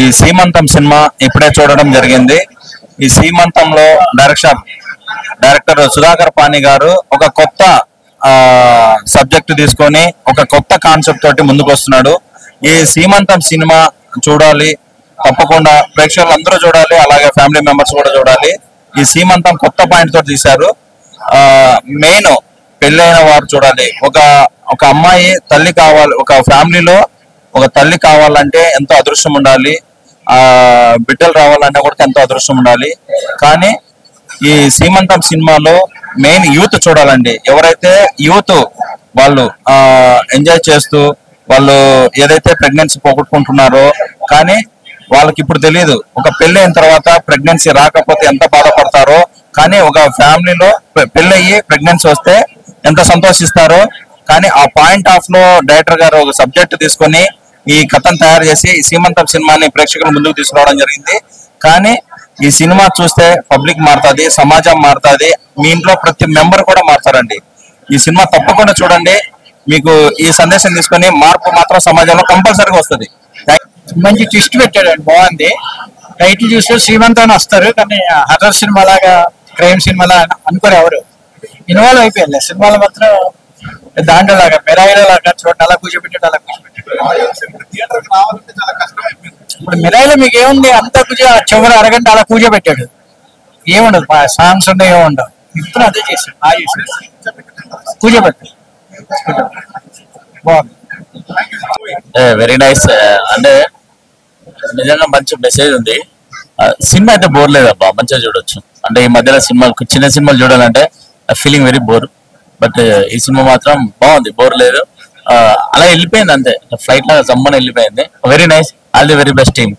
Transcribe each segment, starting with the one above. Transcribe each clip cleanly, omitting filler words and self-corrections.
ఈ సీమంతం సినిమా ఇప్పుడే చూడడం జరిగింది. ఈ సీమంతంలో డైరెక్టర్ సుధాకర్ పాణి గారు ఒక కొత్త సబ్జెక్ట్ తీసుకొని ఒక కొత్త కాన్సెప్ట్ తోటి ముందుకు వస్తున్నాడు. ఈ సీమంతం సినిమా చూడాలి, తప్పకుండా ప్రేక్షకులు అందరూ చూడాలి, అలాగే ఫ్యామిలీ మెంబర్స్ కూడా చూడాలి. ఈ సీమంతం కొత్త పాయింట్ తోటి తీశారు. మెయిన్ పెళ్ళైన వారు చూడాలి. ఒక అమ్మాయి తల్లి కావాలి, ఒక ఫ్యామిలీలో ఒక తల్లి కావాలంటే ఎంతో అదృష్టం ఉండాలి, బిడ్డలు రావాలంటే కూడా ఎంతో అదృష్టం ఉండాలి. కానీ ఈ సీమంతం సినిమాలో మెయిన్ యూత్ చూడాలండి. ఎవరైతే యూత్ వాళ్ళు ఎంజాయ్ చేస్తూ వాళ్ళు ఏదైతే ప్రెగ్నెన్సీ పోగొట్టుకుంటున్నారో, కానీ వాళ్ళకి ఇప్పుడు తెలియదు ఒక పెళ్లి అయిన తర్వాత ప్రెగ్నెన్సీ రాకపోతే ఎంత బాధపడతారో, కానీ ఒక ఫ్యామిలీలో పెళ్ళయ్యి ప్రెగ్నెన్సీ వస్తే ఎంత సంతోషిస్తారో. కానీ ఆ పాయింట్ ఆఫ్ లో డైరెక్టర్ గారు ఒక సబ్జెక్ట్ తీసుకొని ఈ కథను తయారు చేసి ఈ సీమంతం సినిమాని ప్రేక్షకుల ముందుకు తీసుకురావడం జరిగింది. కానీ ఈ సినిమా చూస్తే పబ్లిక్ మారుతుంది, సమాజం మారుతుంది, మీ ఇంట్లో ప్రతి మెంబర్ కూడా మారుతారండి. ఈ సినిమా తప్పకుండా చూడండి. మీకు ఈ సందేశం తీసుకొని మార్పు మాత్రం సమాజంలో కంపల్సరీగా వస్తుంది. మంచి ట్విస్ట్ పెట్టాడండి, బాగుంది. టైటిల్ చూస్తే శ్రీమంతాన్ని వస్తారు, కానీ హర్రర్ సినిమా లాగా క్రైమ్ సినిమా లాగా అనుకోరు, ఎవరు ఇన్వాల్వ్ అయిపోయారు సినిమాలో మాత్రం. దాంట్లో లాగా మిరాయిలో లాగా చూడండి, అలా కూర్చోబెట్టాడు, అలా కూర్చోబెట్టాడు. ఇప్పుడు మిరాయిలో మీకు ఏముంది, అంతా చివరి అరగంట అలా కూర్చోబెట్టాడు, ఏముండదు, సాంగ్స్ ఉండవు, ఏముండవు. ఇప్పుడు అదే చేశాడు, కూర్చోబెట్టాడు. బాగుంది, వెరీ నైస్. అంటే నిజంగా మంచి మెసేజ్ ఉంది. సినిమా అయితే బోర్ లేదబ్బా, మంచిగా చూడొచ్చు. అంటే ఈ మధ్యలో సినిమాలు చిన్న సినిమాలు చూడాలంటే ఫీలింగ్ వెరీ బోర్, బట్ ఈ సినిమా మాత్రం బాగుంది, బోర్ లేదు. అలా వెళ్ళిపోయింది అంతే, ఫ్లైట్ లాగా జమ్మని వెళ్ళిపోయింది. Very nice, all the very best team.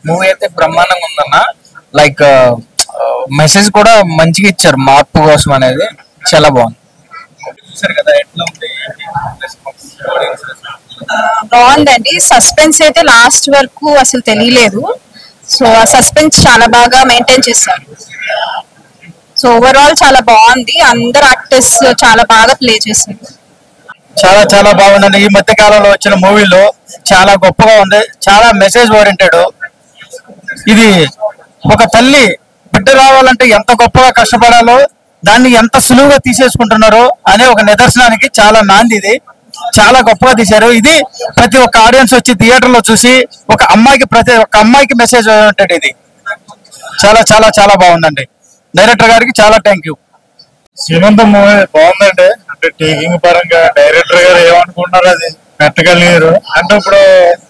Movie అయితే బ్రహ్మాండంగా ఉందన్న. లైక్ మెసేజ్ కూడా మంచిగా ఇచ్చారు, మార్పు కోసం అనేది చాలా బాగుంది. బాగుందండి. సస్పెన్స్ అయితే లాస్ట్ వరకు అసలు తెలియలేదు. సో ఆ సస్పెన్స్ చాలా బాగా మెయింటైన్ చేశారు. సో ఓవరాల్ చాలా బాగుంది. అందరు యాక్టర్స్ చాలా బాగా ప్లే చేశారు. చాలా చాలా బాగుందండి. ఈ మధ్య కాలంలో వచ్చిన మూవీలో చాలా గొప్పగా ఉంది, చాలా మెసేజ్ ఓరియంటెడ్. ఇది ఒక తల్లి బిడ్డ రావాలంటే ఎంత గొప్పగా కష్టపడాలో, దాన్ని ఎంత సులువుగా తీసేసుకుంటున్నారో అనే ఒక నిదర్శనానికి చాలా నాంది. ఇది చాలా గొప్పగా తీశారు. ఇది ప్రతి ఒక్క ఆడియన్స్ వచ్చి థియేటర్ లో చూసి ప్రతి ఒక్క అమ్మాయికి మెసేజ్ ఓరియంటెడ్. ఇది చాలా చాలా చాలా బాగుందండి. డైరెక్టర్ గారికి చాలా థ్యాంక్ యూ. సీమంతం మూవీ బాగుందండి. అంటే టేకింగ్ పరంగా డైరెక్టర్ గారు ఏమనుకుంటున్నారు అది పెట్టగలిగారు. అంటే ఇప్పుడు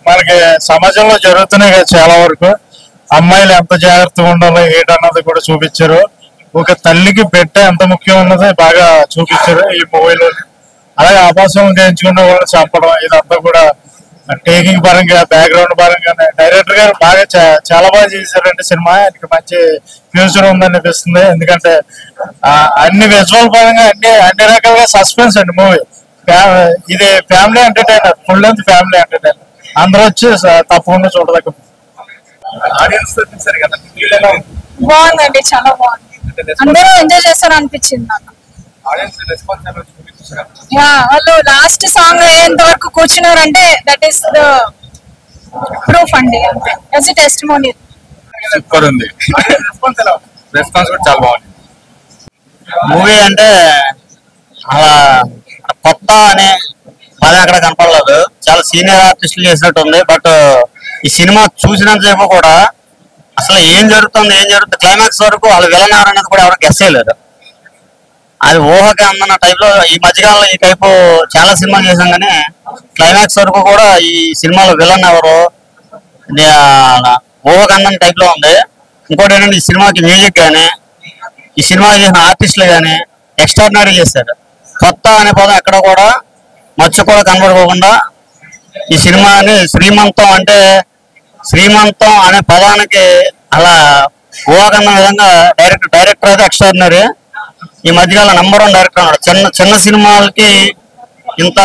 మనకి సమాజంలో జరుగుతున్నాయి కదా చాలా వరకు, అమ్మాయిలు ఎంత జాగ్రత్తగా ఉండాలో ఏంటన్నది కూడా చూపించారు. ఒక తల్లికి బిడ్డ ఎంత ముఖ్యం ఉన్నది బాగా చూపించారు ఈ మూవీలో. అలాగే ఆభాసం ఎంచుకున్న వాళ్ళు చంపడం, ఇదంతా కూడా టేకింగ్ పరంగా బ్యాక్గ్రౌండ్ పరంగానే డైరెక్టర్ గారు బాగా చాలా బాగా చేశారండి. సినిమా ఆయనకి మంచి ఫ్యూచర్ ఉందనిపిస్తుంది. ఎందుకంటే అన్ని విజువల్ పరంగా అన్ని రకాలుగా సస్పెన్స్ అండి మూవీ. ఇది family entertainer, full length family entertainer. అందరూ వచ్చి తప్పకుండా చూడదగ్గ. బాగుందండి, చాలా బాగుంది. అందరూ ఎంజాయ్ చేస్తారు అనిపించింది నాకు. వాళ్ళు లాస్ట్ సాంగ్ అయ్యేంత వరకు కూర్చున్నారంటే దట్ ఈస్ ద ప్రూఫ్ అండి, అంతే. టెస్టిమోనీ. సూపర్ ఉంది, రెస్పాన్స్ కూడా చాలా బాగుంది. మూవీ అంటే అలా కొత్త అనే పదం అక్కడ కనపడలేదు. చాలా సీనియర్ ఆర్టిస్టులు చేసినట్టు ఉంది. బట్ ఈ సినిమా చూసినంత సేపు కూడా అసలు ఏం జరుగుతుంది క్లైమాక్స్ వరకు వాళ్ళు విలన్ ఎవరనేది కూడా ఎవరు గెస్ చేయలేరు. అది ఊహకి అందన్న టైప్ లో ఈ మధ్యకాలంలో ఈ టైపు చాలా సినిమాలు చేసాం, కానీ క్లైమాక్స్ వరకు కూడా ఈ సినిమాలో విలన్ ఎవరు ఊహకి అందన్న టైప్ లో ఉంది. ఇంకోటి ఏంటంటే ఈ సినిమాకి మ్యూజిక్ కానీ ఈ సినిమా చేసిన ఆర్టిస్టులు కానీ ఎక్స్ట్రాడినరీ చేశారు. కొత్త అనే పదం ఎక్కడ కూడా మచ్చు కూడా కనబడుకోకుండా ఈ సినిమాని శ్రీమంతం అనే పదానికి అలా ఊహకన్న విధంగా డైరెక్టర్ అయితే ఎక్స్ట్రాడినరీ. ఈ మధ్యకాలం నంబర్ 1 డైరెక్టర్ అన్నాడు. చిన్న సినిమాలకి ఇంత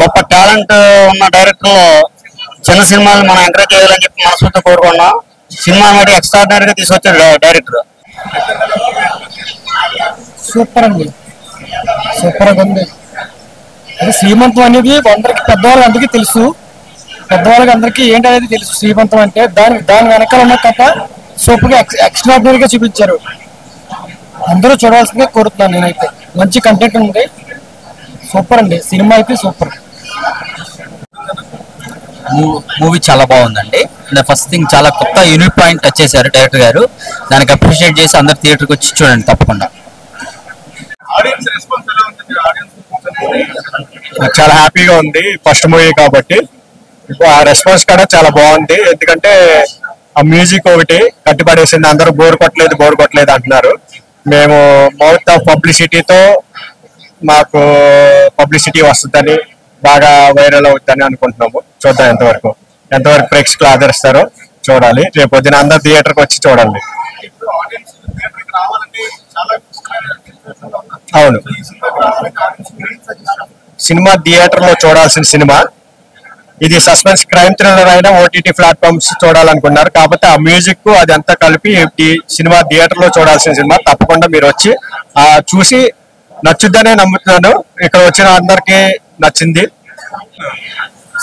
గొప్ప టాలెంట్ ఉన్న డైరెక్టర్ చిన్న సినిమాలు మనం ఎంకరేజ్ చేయాలని చెప్పి మనస్ఫూర్తిగా కోరుకున్నాం. సినిమా అనేది ఎక్స్ట్రాడినరీగా తీసుకొచ్చాడు డైరెక్టర్. సూపర్ అండి, సూపర్ గా ఉంది. అది శ్రీమంతం అనేది అందరికి పెద్దవాళ్ళు అందరికీ తెలుసు. పెద్దవాళ్ళకి అందరికీ ఏంటనేది తెలుసు శ్రీమంతం అంటే. దాని వెనకాల ఉన్న కథ సూపర్గా ఎక్స్ట్రాడినరీగా చూపించారు. అందరూ చూడాల్సిందిగా కోరుతున్నాను నేనైతే. మంచి కంటెంట్ ఉంది, సూపర్ అండి, సినిమా అయితే సూపర్. మూవీ చాలా బాగుందండి. ఫస్ట్ థింగ్ చాలా కొత్త యూనిక్ పాయింట్ టచ్ చేశారు డైరెక్టర్ గారు. దానికి అప్రిషియేట్ చేసి అందరు థియేటర్కి వచ్చి చూడండి తప్పకుండా. చాలా హ్యాపీగా ఉంది, ఫస్ట్ మూవీ కాబట్టి. ఆ రెస్పాన్స్ కూడా చాలా బాగుంది. ఎందుకంటే ఆ మ్యూజిక్ ఒకటి కట్టిపడేసింది. అందరూ బోర్ కొట్టలేదు అంటున్నారు. మేము మౌత్ ఆఫ్ పబ్లిసిటీతో మాకు పబ్లిసిటీ వస్తుందని, బాగా వైరల్ అవుతుందని అనుకుంటున్నాము. చూద్దాం ఎంతవరకు ప్రేక్షకులు ఆదరిస్తారో చూడాలి. రేపు పొద్దున అందరు థియేటర్కి వచ్చి చూడాలి. అవును, సినిమా థియేటర్ లో చూడాల్సిన సినిమా ఇది. సస్పెన్స్ క్రైమ్ థ్రిల్లర్ అయినా ఓటీటీ ప్లాట్ఫామ్స్ చూడాలనుకున్నారు. కాకపోతే ఆ మ్యూజిక్ అది అంతా కలిపి ఈ సినిమా థియేటర్ లో చూడాల్సిన సినిమా. తప్పకుండా మీరు వచ్చి చూసి నచ్చుద్దనే నమ్ముతున్నాను. ఇక్కడ వచ్చిన అందరికి నచ్చింది.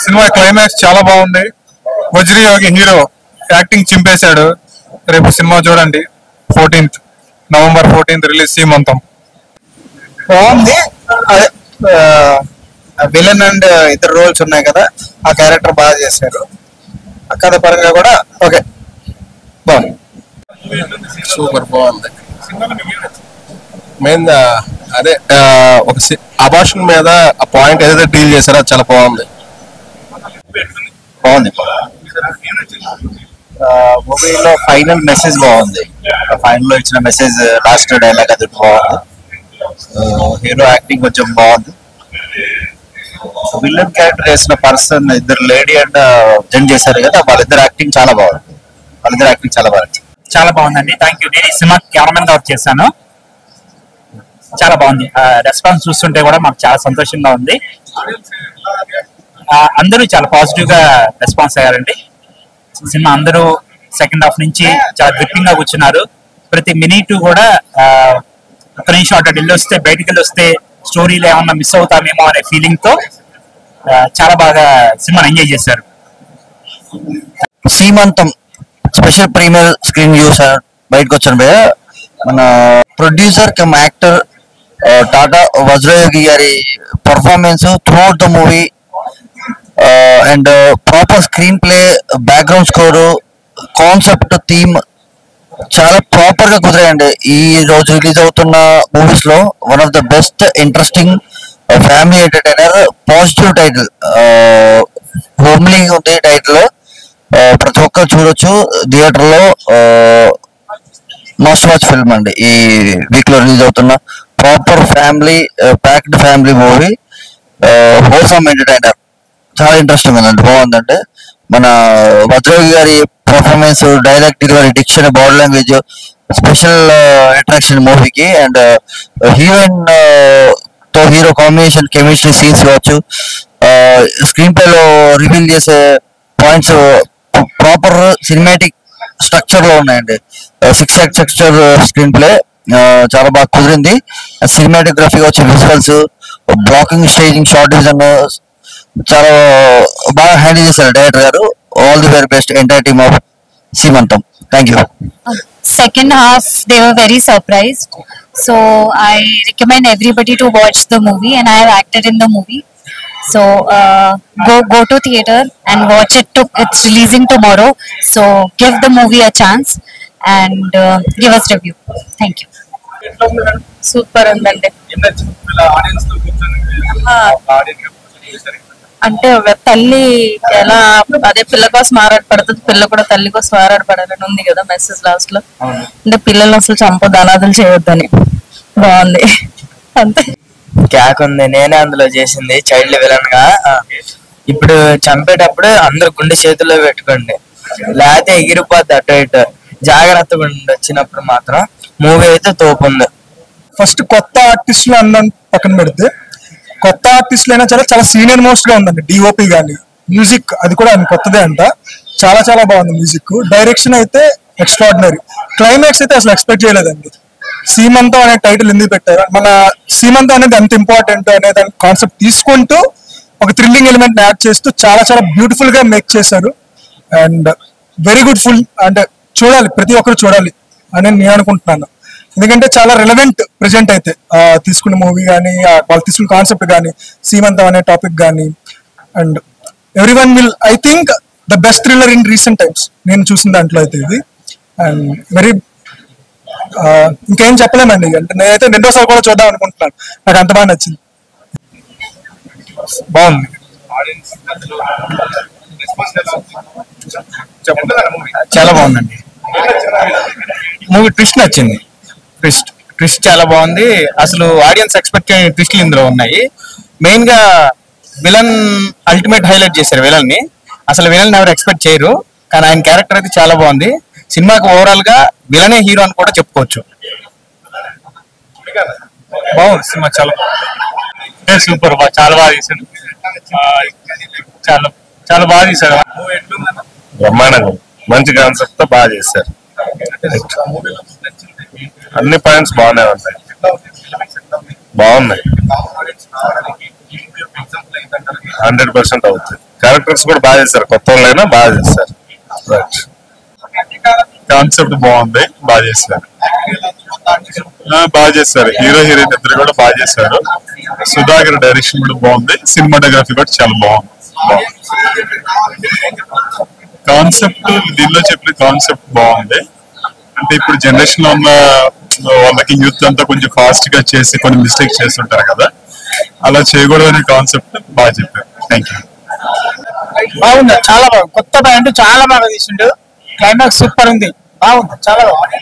సినిమా క్లైమాక్స్ చాలా బాగుంది. వజ్రయోగి హీరో యాక్టింగ్ చింపేశాడు. రేపు సినిమా చూడండి. నవంబర్ 14 రిలీజ్ సీమంతం. బాగుంది. అదే విలన్ అండ్ ఇద్దరు రోల్స్ ఉన్నాయి కదా, ఆ క్యారెక్టర్ బాగా చేశారు. ఆ కథ పరంగా కూడా ఓకే, బాగుంది. సూపర్ బాగుంది. మెయిన్ అదే ఒక అబార్షన్ మీద ఆ పాయింట్ ఏదైతే డీల్ చేశారో అది చాలా బాగుంది. మూవీలో ఫైనల్ మెసేజ్ బాగుంది. ఫైనల్ లో ఇచ్చిన మెసేజ్, లాస్ట్ డైలాగ్ అది బాగుంది. హీరో యాక్టింగ్ కొంచెం బాగుంది. విలన్ క్యారెక్టర్ వేసిన పర్సన్ ఇద్దరు లేడీ అండ్ జెంట్ చేశారు కదా, వాళ్ళిద్దరు యాక్టింగ్ చాలా బాగుంది. చాలా బాగుందండి. Thank you. నేను ఈ సినిమా కెమెరామెన్ గా వర్క్ చేశాను. చాలా బాగుంది. రెస్పాన్స్ చూస్తుంటే కూడా మాకు చాలా సంతోషంగా ఉంది. అందరూ చాలా పాజిటివ్ గా రెస్పాన్స్ అయ్యారండి. సినిమా అందరూ సెకండ్ హాఫ్ నుంచి చాలా గ్రిప్పింగ్ గా కూర్చున్నారు. ప్రతి మినిట్ కూడా ఒక నిమిషం అటు బయటికి వెళ్ళి వస్తే స్టోరీలో ఏమన్నా మిస్ అవుతామేమో అనే ఫీలింగ్ తో చాలా బాగా సినిమాని ఎంజాయ్ చేశారు. సీమంతం స్పెషల్ ప్రీమియర్ స్క్రీన్ చూసారు, బయటకు వచ్చాను భయ్య. మన ప్రొడ్యూసర్ కమ్ యాక్టర్ టాటా వజ్రయోగి గారి performance throughout the movie and proper screen play, background score, concept, theme చాలా ప్రాపర్ గా కుదిరాయండి. ఈ రోజు రిలీజ్ అవుతున్న మూవీస్ లో one of the best interesting family entertainer. Positive title, homely ఉంది టైటిల్. ప్రతి ఒక్కరు చూడొచ్చు థియేటర్ లో. మస్ట్ వాచ్ ఫిల్మ్ అండి. ఈ వీక్ లో రిలీజ్ అవుతున్న proper family packed family movie, wholesome entertainer. చాలా ఇంట్రెస్టింగ్ ఉందండి, బాగుందండి. మన వజ్రయోగి గారి performance, dialogue delivery, diction, body language special attraction మూవీకి. అండ్ హీరోయిన్ తో హీరో కాంబినేషన్, కెమిస్ట్రీ సీన్స్ కావచ్చు, స్క్రీన్ ప్లే లో రివీల్ చేసే పాయింట్స్ ప్రాపర్ సినిమాటిక్ స్ట్రక్చర్ లో ఉన్నాయండి. 6 act స్ట్రక్చర్ స్క్రీన్ ప్లే చాలా బాగా కుదిరింది. సినిమాటోగ్రఫీ వచ్చి visuals, blocking, staging, shot division చాలా బాగా హ్యాండిల్ చేశారు డైరెక్టర్ గారు. All the very best entire team of Seemantham. Thank you. Second half they were very surprised, so I recommend everybody to watch the movie, and I have acted in the movie. So go to theater and watch it. It's releasing tomorrow, so give the movie a chance and give us review. Thank you. Super ఉందండి. అంటే తల్లి ఎలా అదే పిల్ల కోసం ఆరాటపడుతుంది, పిల్ల కూడా తల్లి కోసం ఆరాటపడాలని ఉంది కదా మెసేజ్ లాస్ట్ లో. అంటే పిల్లలు అసలు చంపొద్దు, అనాథలు చేయొద్దని. బాగుంది అంతే. క్యాక్ ఉంది. నేనే అందులో చేసింది చైల్డ్ విలన్ గా. ఇప్పుడు చంపేటప్పుడు అందరు గుండె చేతుల్లో పెట్టుకోండి, లేకపోతే ఎగిరిపోద్ది అటు ఇటు. జాగ్రత్తగా ఉండి వచ్చినప్పుడు మాత్రం మూవీ అయితే తోపుంది. ఫస్ట్ కొత్త ఆర్టిస్టులు అన్న పక్కన పెడితే, కొత్త ఆర్టిస్టులు అయినా చాలా సీనియర్ మోస్ట్ గా ఉందండి. డిఓపి కానీ మ్యూజిక్ అది కూడా కొత్తదే అంట. చాలా బాగుంది మ్యూజిక్. డైరెక్షన్ అయితే ఎక్స్ట్రాడినరీ. క్లైమాక్స్ అయితే అసలు ఎక్స్పెక్ట్ చేయలేదండి. సీమంతం అనే టైటిల్ ఎందుకు పెట్టారు, మన సీమంతం అనేది ఎంత ఇంపార్టెంట్ అనే దాని కాన్సెప్ట్ తీసుకుంటూ ఒక థ్రిల్లింగ్ ఎలిమెంట్ యాడ్ చేస్తూ చాలా చాలా బ్యూటిఫుల్ గా మేక్ చేశారు. అండ్ వెరీ గుడ్ ఫుల్, అంటే చూడాలి, ప్రతి ఒక్కరు చూడాలి అని నేను అనుకుంటున్నాను. ఎందుకంటే చాలా రిలవెంట్ ప్రెజెంట్ అయితే తీసుకున్న మూవీ కానీ, వాళ్ళు తీసుకున్న కాన్సెప్ట్ కానీ, సీమంతం అనే టాపిక్ కానీ. And every one will, I think the best thriller in recent times నేను చూసిన దాంట్లో అయితే ఇది. అండ్ వెరీ ఇంకేం చెప్పలేమండి, అంటే నేనైతే రెండోసారి కూడా చూద్దాం అనుకుంటున్నాను, నాకు అంత బాగా నచ్చింది. బాగుంది, చాలా బాగుందండి మూవీ. ట్విస్ట్ నచ్చింది, ట్విస్ట్ చాలా బాగుంది. అసలు ఆడియన్స్ ఎక్స్పెక్ట్ చేయని ట్విస్ట్లు ఇందులో ఉన్నాయి. మెయిన్ గా విలన్ అల్టిమేట్ హైలైట్ చేశారు విలన్ ని. అసలు విలన్ ఎవరు ఎక్స్పెక్ట్ చేయరు, కానీ ఆయన క్యారెక్టర్ అయితే చాలా బాగుంది. సినిమాకి ఓవరాల్ గా విలనే హీరో అని కూడా చెప్పుకోవచ్చు. బాగుంది సినిమా, చాలా సూపర్, చాలా బాగా తీశాడు, చాలా చాలా బాగా తీశాడు. బ్రహ్మాండంగా మంచి కాన్సెప్ట్ తో బాగా చేశారు. అన్ని పాయింట్స్ బాగానే ఉంటాయి, బాగున్నాయి, 100% అవుతుంది. క్యారెక్టర్స్ కూడా బాగా చేశారు, కొత్త వాళ్ళైనా బాగా చేశారు. కాన్సెప్ట్ బాగుంది, బాగా చేశారు, బాగా చేశారు. హీరో హీరోయిన్ ఇద్దరు కూడా బాగా చేశారు. సుధాకర్ డైరెక్షన్ కూడా బాగుంది, సినిమాటోగ్రఫీ కూడా చాలా బాగుంది. కాన్సెప్ట్ దీనిలో చెప్పిన కాన్సెప్ట్ బాగుంది. అంటే ఇప్పుడు జనరేషన్ లో ఉన్న వాళ్ళకి యూత్ అంతా కొంచెం ఫాస్ట్ గా చేసి కొన్ని మిస్టేక్స్ చేస్తుంటారు కదా, అలా చేయకూడదు అనే కాన్సెప్ట్ బాగా చెప్పారు. Thank you. బాగుంది, చాలా బాగుంది, కొత్త బ్యాండ్ చాలా బాగా తీసిండు. క్లైమాక్స్ సూపర్ ఉంది, బాగుంది, చాలా బాగుంది.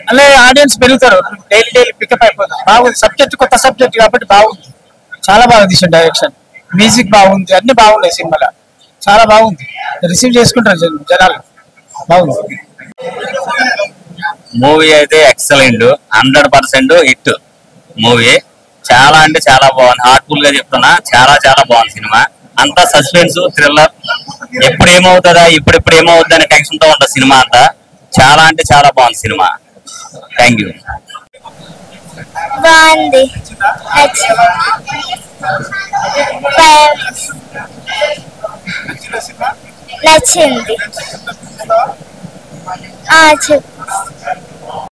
అలా ఆడియన్స్ పెరుగుతారు, డైలీ పికప్ అయిపోతారు. బాగుంది, సబ్జెక్ట్ కొత్త సబ్జెక్ట్ కాబట్టి బాగుంది, చాలా బాగా తీసిండు. డైరెక్షన్, మ్యూజిక్ బాగుంది, అన్ని బాగున్నాయి సినిమాలో, చాలా బాగుంది. రిసీవ్ చేసుకుంటారు జనాలు, బాగుంది. మూవీ అయితే ఎక్సలెంట్, 100% హిట్ మూవీ. చాలా అంటే చాలా బాగుంది, హార్ట్ఫుల్ గా చెప్తున్నా, చాలా చాలా బాగుంది సినిమా. అంతా సస్పెన్స్ థ్రిల్లర్, ఎప్పుడు ఏమవుతుందా ఇప్పుడు ఏమవుతుంది అనే టెన్షన్ తో ఉంటుంది సినిమా అంతా. చాలా అంటే చాలా బాగుంది సినిమా. Thank you. బాగుంది, నచ్చింది. చెప్పు.